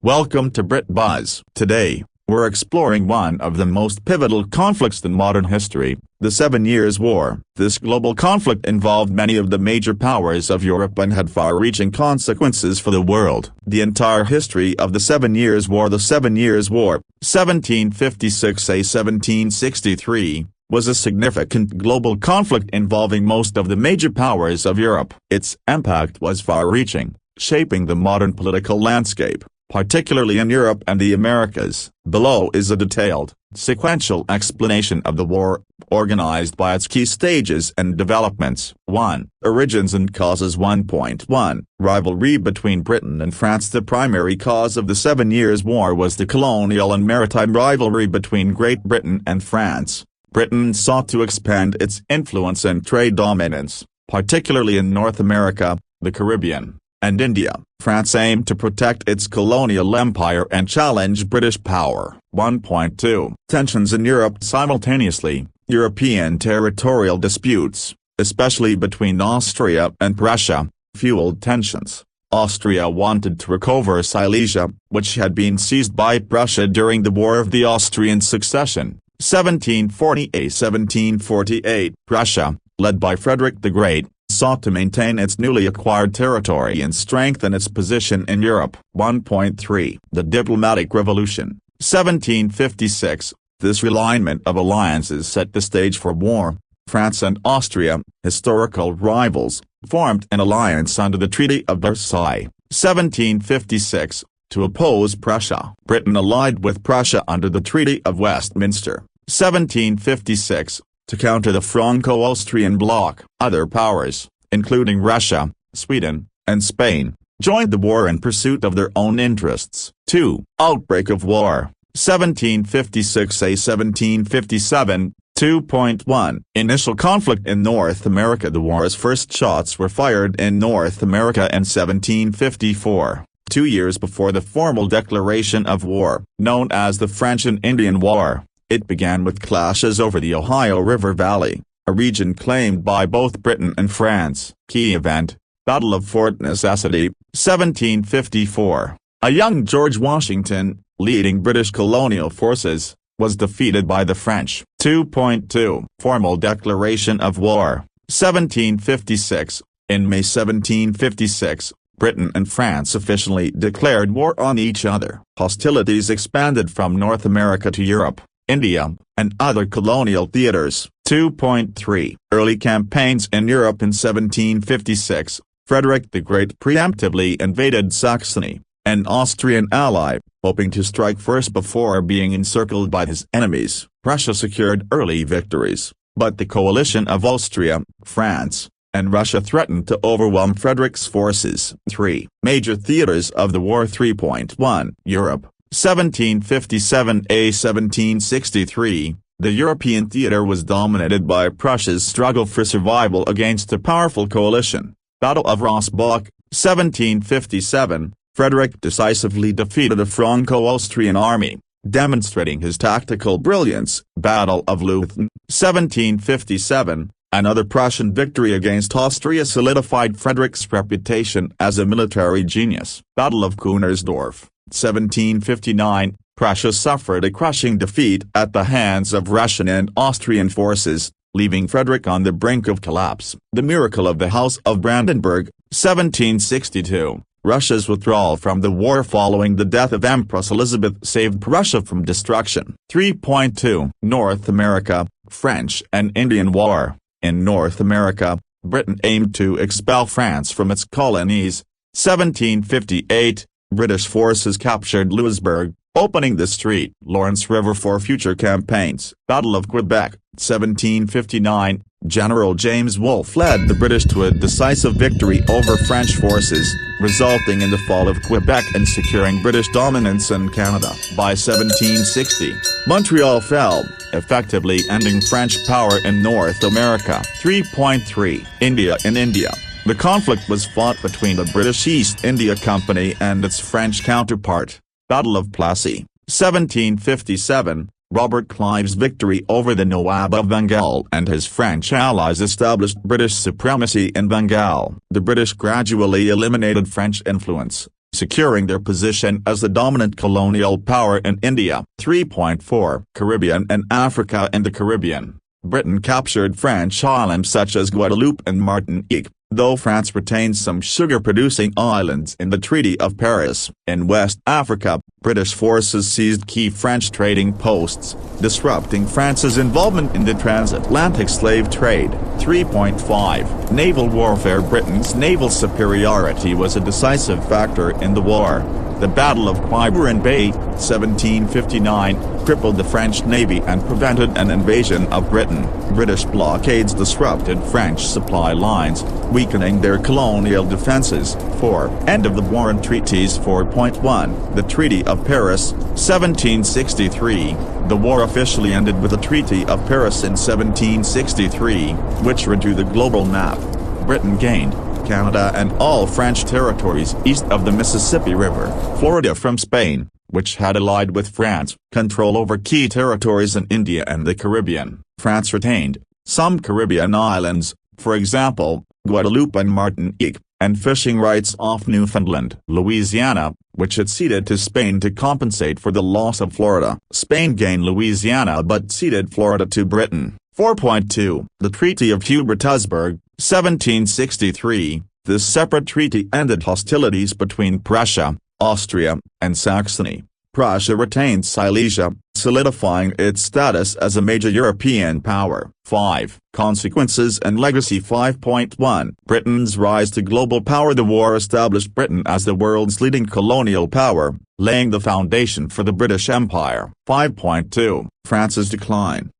Welcome to BritBuzz. Today, we're exploring one of the most pivotal conflicts in modern history, the 7 Years' War. This global conflict involved many of the major powers of Europe and had far-reaching consequences for the world. The entire history of the 7 Years' War, the 7 Years' War, 1756–1763, was a significant global conflict involving most of the major powers of Europe. Its impact was far-reaching, shaping the modern political landscape, particularly in Europe and the Americas. Below is a detailed, sequential explanation of the war, organized by its key stages and developments. 1. Origins and causes. 1.1 Rivalry between Britain and France. The primary cause of the 7 Years' War was the colonial and maritime rivalry between Great Britain and France. Britain sought to expand its influence and trade dominance, particularly in North America, the Caribbean, and India. France aimed to protect its colonial empire and challenge British power. 1.2 Tensions in Europe. Simultaneously, European territorial disputes, especially between Austria and Prussia, fueled tensions. Austria wanted to recover Silesia, which had been seized by Prussia during the War of the Austrian Succession, 1748–1748. Prussia, led by Frederick the Great, sought to maintain its newly acquired territory and strengthen its position in Europe. 1.3 The Diplomatic Revolution, 1756. This realignment of alliances set the stage for war. France and Austria, historical rivals, formed an alliance under the Treaty of Versailles, 1756, to oppose Prussia. Britain allied with Prussia under the Treaty of Westminster, 1756, to counter the Franco-Austrian bloc. Other powers, including Russia, Sweden, and Spain, joined the war in pursuit of their own interests. 2. Outbreak of war, 1756–1757. 2.1 Initial conflict in North America. The war's first shots were fired in North America in 1754, 2 years before the formal declaration of war, known as the French and Indian War. It began with clashes over the Ohio River Valley, a region claimed by both Britain and France. Key event, Battle of Fort Necessity, 1754. A young George Washington, leading British colonial forces, was defeated by the French. 2.2 Formal declaration of war, 1756. In May 1756, Britain and France officially declared war on each other. Hostilities expanded from North America to Europe, India, and other colonial theaters. 2.3 Early campaigns in Europe. In 1756, Frederick the Great preemptively invaded Saxony, an Austrian ally, hoping to strike first before being encircled by his enemies. Prussia secured early victories, but the coalition of Austria, France, and Russia threatened to overwhelm Frederick's forces. 3. Major theaters of the war. 3.1 Europe, 1757–1763. The European theater was dominated by Prussia's struggle for survival against a powerful coalition. Battle of Rossbach, 1757. Frederick decisively defeated a Franco-Austrian army, demonstrating his tactical brilliance. Battle of Leuthen, 1757. Another Prussian victory against Austria solidified Frederick's reputation as a military genius. Battle of Kunersdorf, 1759. Prussia suffered a crushing defeat at the hands of Russian and Austrian forces, leaving Frederick on the brink of collapse. The miracle of the House of Brandenburg, 1762. Russia's withdrawal from the war following the death of Empress Elizabeth saved Prussia from destruction. 3.2 North America, French and Indian War. In North America, Britain aimed to expel France from its colonies. 1758, British forces captured Louisbourg, opening the St. Lawrence River for future campaigns. Battle of Quebec, 1759. General James Wolfe led the British to a decisive victory over French forces, resulting in the fall of Quebec and securing British dominance in Canada. By 1760, Montreal fell, effectively ending French power in North America. 3.3 India. In India, the conflict was fought between the British East India Company and its French counterpart. Battle of Plassey, 1757. Robert Clive's victory over the Nawab of Bengal and his French allies established British supremacy in Bengal. The British gradually eliminated French influence, securing their position as the dominant colonial power in India. 3.4 Caribbean and Africa. In the Caribbean, Britain captured French islands such as Guadeloupe and Martinique, though France retained some sugar-producing islands in the Treaty of Paris. In West Africa, British forces seized key French trading posts, disrupting France's involvement in the transatlantic slave trade. 3.5 Naval warfare. Britain's naval superiority was a decisive factor in the war. The Battle of Quiberon Bay, 1759, crippled the French navy and prevented an invasion of Britain. British blockades disrupted French supply lines, weakening their colonial defenses. 4. End of the war and treaties. 4.1 The Treaty of Paris, 1763. The war officially ended with the Treaty of Paris in 1763, which redrew the global map. Britain gained Canada and all French territories east of the Mississippi River, Florida from Spain, which had allied with France, control over key territories in India and the Caribbean. France retained some Caribbean islands, for example, Guadeloupe and Martinique, and fishing rights off Newfoundland. Louisiana, which it ceded to Spain to compensate for the loss of Florida. Spain gained Louisiana but ceded Florida to Britain. 4.2 The Treaty of Hubert-Usburg, 1763. This separate treaty ended hostilities between Prussia, Austria, and Saxony. Prussia retained Silesia, solidifying its status as a major European power. 5. Consequences and legacy. 5.1 Britain's rise to global power. The war established Britain as the world's leading colonial power, laying the foundation for the British Empire. 5.2 France's decline.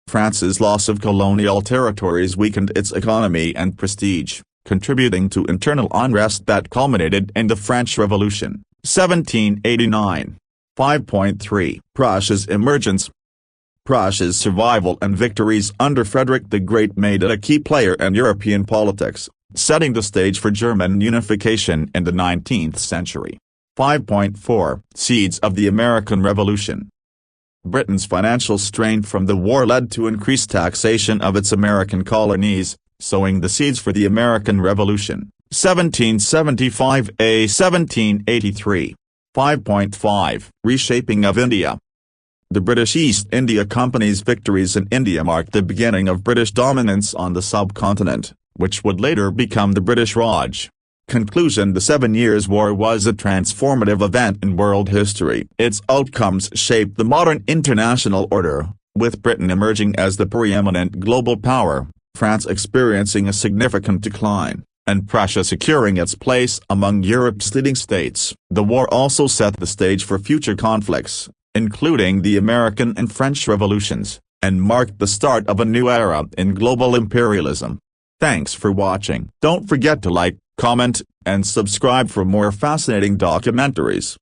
France's loss of colonial territories weakened its economy and prestige, contributing to internal unrest that culminated in the French Revolution, 1789. 5.3 Prussia's emergence. Prussia's survival and victories under Frederick the Great made it a key player in European politics, setting the stage for German unification in the 19th century. 5.4 Seeds of the American Revolution. Britain's financial strain from the war led to increased taxation of its American colonies, sowing the seeds for the American Revolution, 1775–1783. 5.5 Reshaping of India. The British East India Company's victories in India marked the beginning of British dominance on the subcontinent, which would later become the British Raj. Conclusion. The 7 Years' War was a transformative event in world history. Its outcomes shaped the modern international order, with Britain emerging as the preeminent global power, France experiencing a significant decline, and Prussia securing its place among Europe's leading states. The war also set the stage for future conflicts, including the American and French revolutions, and marked the start of a new era in global imperialism. Thanks for watching. Don't forget to like, comment, and subscribe for more fascinating documentaries.